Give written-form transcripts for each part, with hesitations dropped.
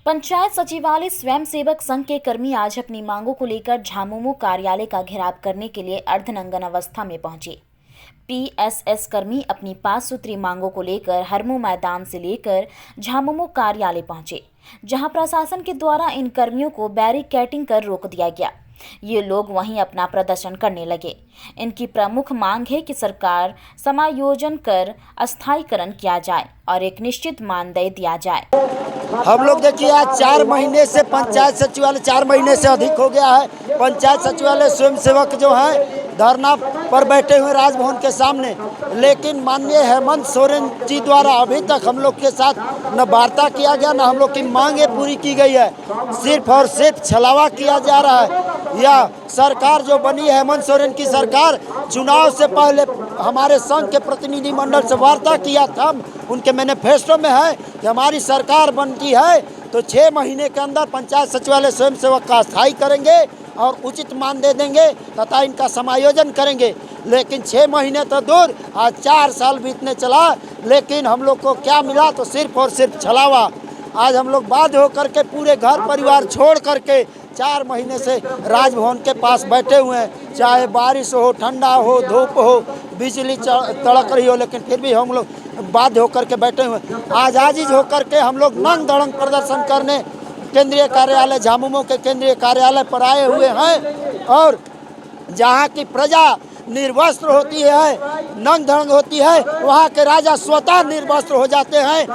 पंचायत सचिवालय स्वयंसेवक संघ के कर्मी आज अपनी मांगों को लेकर झामुमो कार्यालय का घेराव करने के लिए अर्धनंगन अवस्था में पहुंचे। पीएसएस कर्मी अपनी 5 सूत्री मांगों को लेकर हरमू मैदान से लेकर झामुमो कार्यालय पहुंचे, जहां प्रशासन के द्वारा इन कर्मियों को बैरिकेडिंग कर रोक दिया गया। ये लोग वहीं अपना प्रदर्शन करने लगे। इनकी प्रमुख मांग है कि सरकार समायोजन कर अस्थायीकरण किया जाए और एक निश्चित मानदेय दिया जाए। हम लोग देखिए आज 4 महीने से पंचायत सचिवालय 4 महीने से अधिक हो गया है। पंचायत सचिवालय स्वयंसेवक जो है धरना पर बैठे हुए राजभवन के सामने, लेकिन माननीय हेमंत सोरेन जी द्वारा अभी तक हम लोग के साथ न वार्ता किया गया, न हम लोग की मांगे पूरी की गई है। सिर्फ और सिर्फ छलावा किया जा रहा है। या सरकार जो बनी है हेमंत सोरेन की सरकार, चुनाव से पहले हमारे संघ के प्रतिनिधि मंडल से वार्ता किया था। उनके मैनिफेस्टो में है कि हमारी सरकार बनती है तो 6 महीने के अंदर पंचायत सचिवालय स्वयंसेवक का स्थायी करेंगे और उचित मानदेय देंगे तथा इनका समायोजन करेंगे। लेकिन 6 महीने तो दूर, आज 4 साल बीतने चला, लेकिन हम लोग को क्या मिला? तो सिर्फ और सिर्फ छलावा। आज हम लोग बाध्य होकर के पूरे घर परिवार छोड़ करके 4 महीने से राजभवन के पास बैठे हुए हैं। चाहे बारिश हो, ठंडा हो, धूप हो, बिजली तड़क रही हो, लेकिन फिर भी हम लोग बाध्य होकर के बैठे हुए हैं। आज आजिज होकर के हम लोग नंग दड़ंग प्रदर्शन करने केंद्रीय कार्यालय झामुमो के केंद्रीय कार्यालय पर आए हुए हैं। और जहाँ की प्रजा निर्वस्त्र होती है, नंग धड़ंग होती है, वहाँ के राजा स्वतः निर्वस्त्र हो जाते हैं।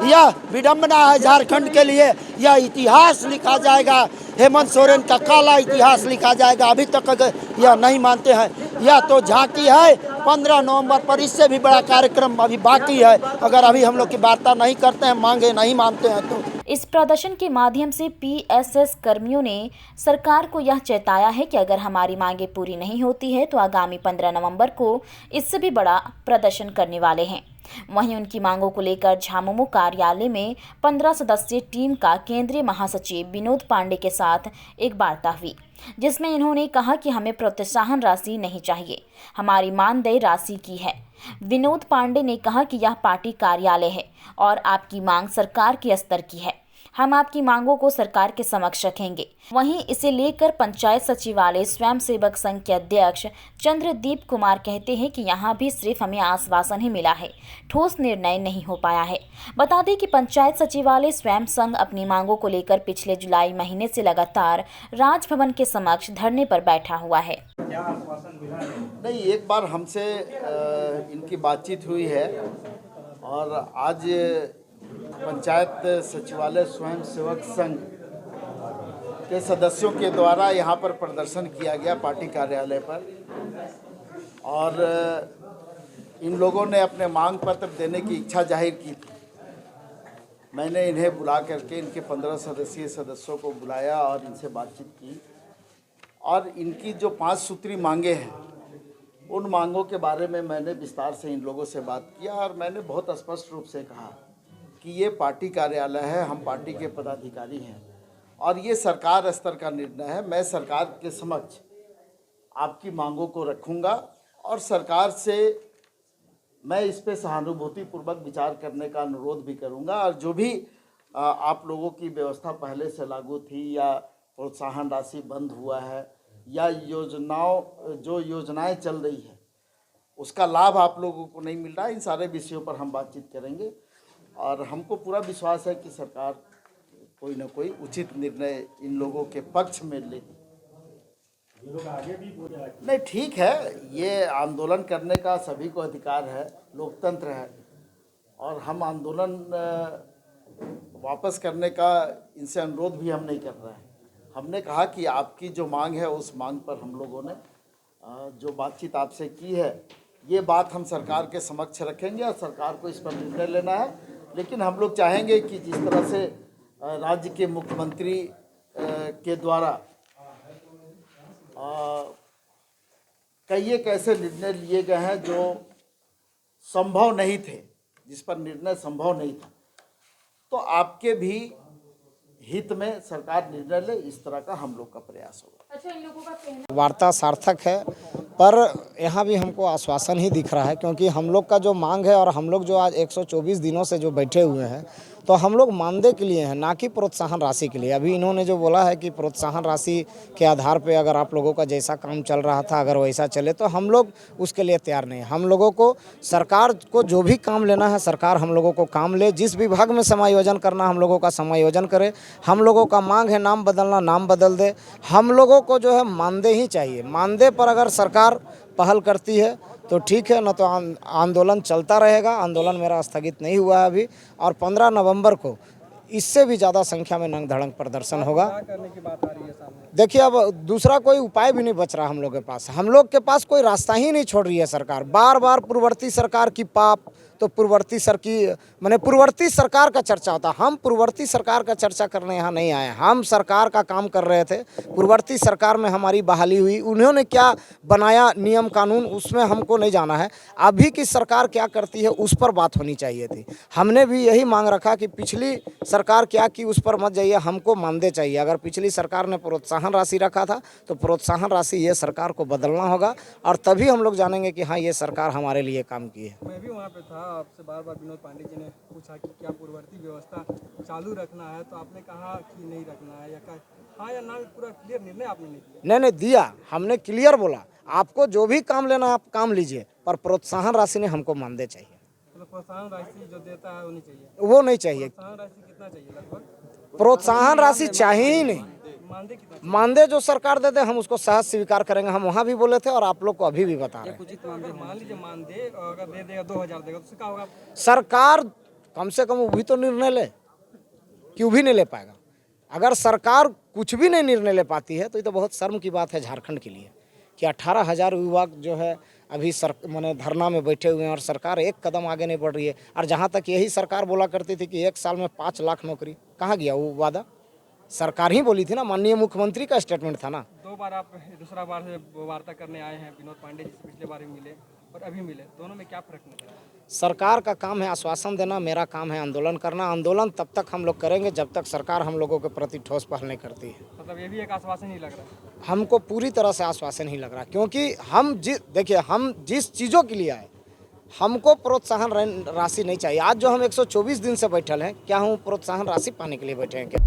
यह विडंबना है झारखंड के लिए। यह इतिहास लिखा जाएगा, हेमंत सोरेन का काला इतिहास लिखा जाएगा। अभी तक अगर यह नहीं मानते हैं, यह तो झांकी है। 15 नवंबर पर इससे भी बड़ा कार्यक्रम अभी बाकी है। अगर अभी हम लोग की वार्ता नहीं करते हैं, मांगे नहीं मानते हैं तो। इस प्रदर्शन के माध्यम से पीएसएस कर्मियों ने सरकार को यह चेताया है कि अगर हमारी मांगे पूरी नहीं होती है तो आगामी 15 नवंबर को इससे भी बड़ा प्रदर्शन करने वाले हैं। वहीं उनकी मांगों को लेकर झामुमो कार्यालय में 15 सदस्यीय टीम का केंद्रीय महासचिव विनोद पांडे के साथ एक वार्ता हुई, जिसमें इन्होंने कहा कि हमें प्रोत्साहन राशि नहीं चाहिए, हमारी मानदेय राशि की है। विनोद पांडे ने कहा कि यह पार्टी कार्यालय है और आपकी मांग सरकार के स्तर की है। हम आपकी मांगों को सरकार के समक्ष रखेंगे। वहीं इसे लेकर पंचायत सचिवालय स्वयंसेवक संघ के अध्यक्ष चंद्रदीप कुमार कहते हैं कि यहाँ भी सिर्फ हमें आश्वासन ही मिला है, ठोस निर्णय नहीं हो पाया है। बता दें कि पंचायत सचिवालय स्वयं संघ अपनी मांगों को लेकर पिछले जुलाई महीने से लगातार राजभवन के समक्ष धरने पर बैठा हुआ है। नहीं, एक बार हमसे इनकी बातचीत हुई है और आज पंचायत सचिवालय स्वयंसेवक संघ के सदस्यों के द्वारा यहाँ पर प्रदर्शन किया गया पार्टी कार्यालय पर। और इन लोगों ने अपने मांग पत्र देने की इच्छा जाहिर की थी। मैंने इन्हें बुला करके इनके 15 सदस्यीय सदस्यों को बुलाया और इनसे बातचीत की और इनकी जो 5 सूत्री मांगे हैं उन मांगों के बारे में मैंने विस्तार से इन लोगों से बात किया और मैंने बहुत स्पष्ट रूप से कहा कि ये पार्टी कार्यालय है, हम पार्टी के पदाधिकारी हैं और ये सरकार स्तर का निर्णय है। मैं सरकार के समक्ष आपकी मांगों को रखूंगा और सरकार से मैं इस पे सहानुभूतिपूर्वक विचार करने का अनुरोध भी करूंगा। और जो भी आप लोगों की व्यवस्था पहले से लागू थी या प्रोत्साहन राशि बंद हुआ है या योजनाएं चल रही है उसका लाभ आप लोगों को नहीं मिल रहा है, इन सारे विषयों पर हम बातचीत करेंगे। और हमको पूरा विश्वास है कि सरकार कोई ना कोई उचित निर्णय इन लोगों के पक्ष में लेगी। नहीं, ठीक है, ये आंदोलन करने का सभी को अधिकार है, लोकतंत्र है और हम आंदोलन वापस करने का इनसे अनुरोध भी हम नहीं कर रहे हैं। हमने कहा कि आपकी जो मांग है उस मांग पर हम लोगों ने जो बातचीत आपसे की है ये बात हम सरकार के समक्ष रखेंगे और सरकार को इस पर निर्णय लेना है। लेकिन हम लोग चाहेंगे कि जिस तरह से राज्य के मुख्यमंत्री के द्वारा कई एक ऐसे निर्णय लिए गए हैं जो संभव नहीं थे, जिस पर निर्णय संभव नहीं था, तो आपके भी हित में सरकार निर्णय ले, इस तरह का हम लोग का प्रयास होगा। वार्ता सार्थक है, पर यहाँ भी हमको आश्वासन ही दिख रहा है, क्योंकि हम लोग का जो मांग है और हम लोग जो आज 124 दिनों से जो बैठे हुए हैं, तो हम लोग मानदेय के लिए हैं, ना कि प्रोत्साहन राशि के लिए। अभी इन्होंने जो बोला है कि प्रोत्साहन राशि के आधार पे अगर आप लोगों का जैसा काम चल रहा था अगर वैसा चले, तो हम लोग उसके लिए तैयार नहीं। हम लोगों को सरकार को जो भी काम लेना है, सरकार हम लोगों को काम ले, जिस विभाग में समायोजन करना हम लोगों का समायोजन करे। हम लोगों का मांग है नाम बदलना, नाम बदल दे। हम लोगों को जो है मानदेय ही चाहिए। मानदेय पर अगर सरकार पहल करती है तो ठीक है, न तो आंदोलन चलता रहेगा। आंदोलन मेरा स्थगित नहीं हुआ है अभी, और 15 नवंबर को इससे भी ज़्यादा संख्या में नंग धड़ंग प्रदर्शन होगा। करने की बात आ रही है सामने। देखिए, अब दूसरा कोई उपाय भी नहीं बच रहा हम लोग के पास। हम लोग के पास कोई रास्ता ही नहीं छोड़ रही है सरकार। बार बार पूर्ववर्ती सरकार की पाप, तो पूर्ववर्ती सरकार का चर्चा होता। हम पूर्ववर्ती सरकार का चर्चा करने यहाँ नहीं आए। हम सरकार का काम कर रहे थे। पूर्ववर्ती सरकार में हमारी बहाली हुई, उन्होंने क्या बनाया नियम कानून, उसमें हमको नहीं जाना है। अभी की सरकार क्या करती है उस पर बात होनी चाहिए थी। हमने भी यही मांग रखा कि पिछली सरकार क्या की उस पर मत जाइए, हमको मानदेय चाहिए। अगर पिछली सरकार ने प्रोत्साहन राशि रखा था तो प्रोत्साहन राशि ये सरकार को बदलना होगा, और तभी हम लोग जानेंगे कि हाँ, ये सरकार हमारे लिए काम की है। मैं भी वहाँ पे था, आपसे बार बार विनोद पांडे जी ने पूछा कि क्या पूर्ववर्ती व्यवस्था चालू रखना है, तो आपने कहा कि नहीं रखना है, या हाँ या ना, पूरा क्लियर निर्णय आपने नहीं दिया। नहीं दिया, हमने क्लियर बोला आपको जो भी काम लेना आप काम लीजिए, पर प्रोत्साहन राशि ने हमको मानदेय चाहिए। मतलब प्रोत्साहन राशि जो देता है वो नहीं चाहिए। वो नहीं चाहिए। प्रोत्साहन राशि कितना चाहिए लगभग? प्रोत्साहन राशि चाहिए ही नहीं। मानदेय कितना? मानदेय जो सरकार दे दे हम उसको सहज स्वीकार करेंगे। हम वहाँ भी बोले थे और आप लोग को अभी भी बता रहे हैं। उचित मानदेय मान लीजिए, मानदेय अगर दे देगा 2000 देगा तो उससे क्या होगा? सरकार कम से कम वो भी तो निर्णय ले, क्यों भी नहीं ले पाएगा। अगर सरकार कुछ भी नहीं निर्णय ले पाती है तो ये तो बहुत शर्म की बात है झारखंड के लिए कि 18,000 युवा जो है अभी माने धरना में बैठे हुए हैं और सरकार एक कदम आगे नहीं बढ़ रही है। और जहाँ तक यही सरकार बोला करती थी कि 1 साल में 5 लाख नौकरी, कहाँ गया वो वादा? सरकार ही बोली थी ना, माननीय मुख्यमंत्री का स्टेटमेंट था ना। 2 बार आप दूसरा बार से वार्ता करने आए हैं विनोद पांडे जी से, पिछले बार भी मिले और अभी मिले, दोनों में क्या फर्क नजर आया? सरकार का काम है आश्वासन देना, मेरा काम है आंदोलन करना। आंदोलन तब तक हम लोग करेंगे जब तक सरकार हम लोगों के प्रति ठोस पहल नहीं करती है। मतलब ये भी एक आश्वासन ही लग रहा है हमको, पूरी तरह से आश्वासन ही लग रहा है, क्योंकि हम देखिए हम जिस चीज़ों के लिए आए, हमको प्रोत्साहन राशि नहीं चाहिए। आज जो हम 124 दिन से बैठल हैं, क्या हम प्रोत्साहन राशि पाने के लिए बैठे हैं क्या?